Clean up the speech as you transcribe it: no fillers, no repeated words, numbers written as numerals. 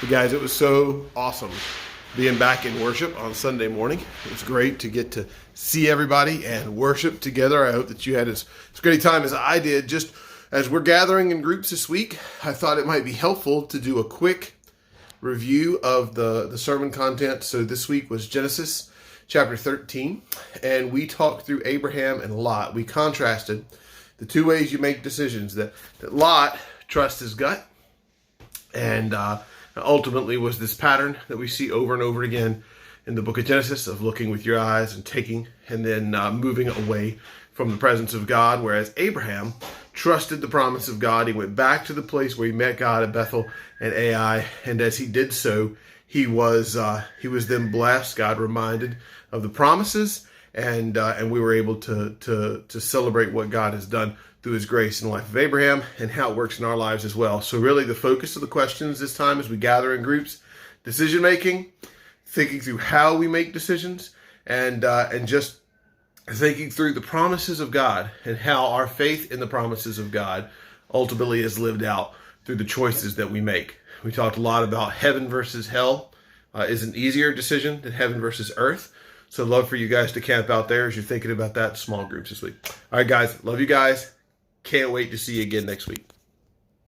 Hey guys, it was so awesome being back in worship on Sunday morning. It was great to get to see everybody and worship together. I hope that you had as great a time as I did. Just as we're gathering in groups this week, I thought it might be helpful to do a quick review of the sermon content. So this week was Genesis chapter 13, and we talked through Abraham and Lot. We contrasted the two ways you make decisions, that Lot trusts his gut, and ultimately was this pattern that we see over and over again in the book of Genesis of looking with your eyes and taking and then moving away from the presence of God. Whereas Abraham trusted the promise of God. He went back to the place where he met God at Bethel and Ai, and as he did so, he was then blessed. God reminded of the promises, and we were able to celebrate what God has done through his grace in the life of Abraham and how it works in our lives as well. So really the focus of the questions this time as we gather in groups, decision making, thinking through how we make decisions, and just thinking through the promises of God and how our faith in the promises of God ultimately is lived out through the choices that we make. We talked a lot about heaven versus hell is an easier decision than heaven versus earth. So I'd love for you guys to camp out there as you're thinking about that in small groups this week. All right, guys. Love you guys. Can't wait to see you again next week.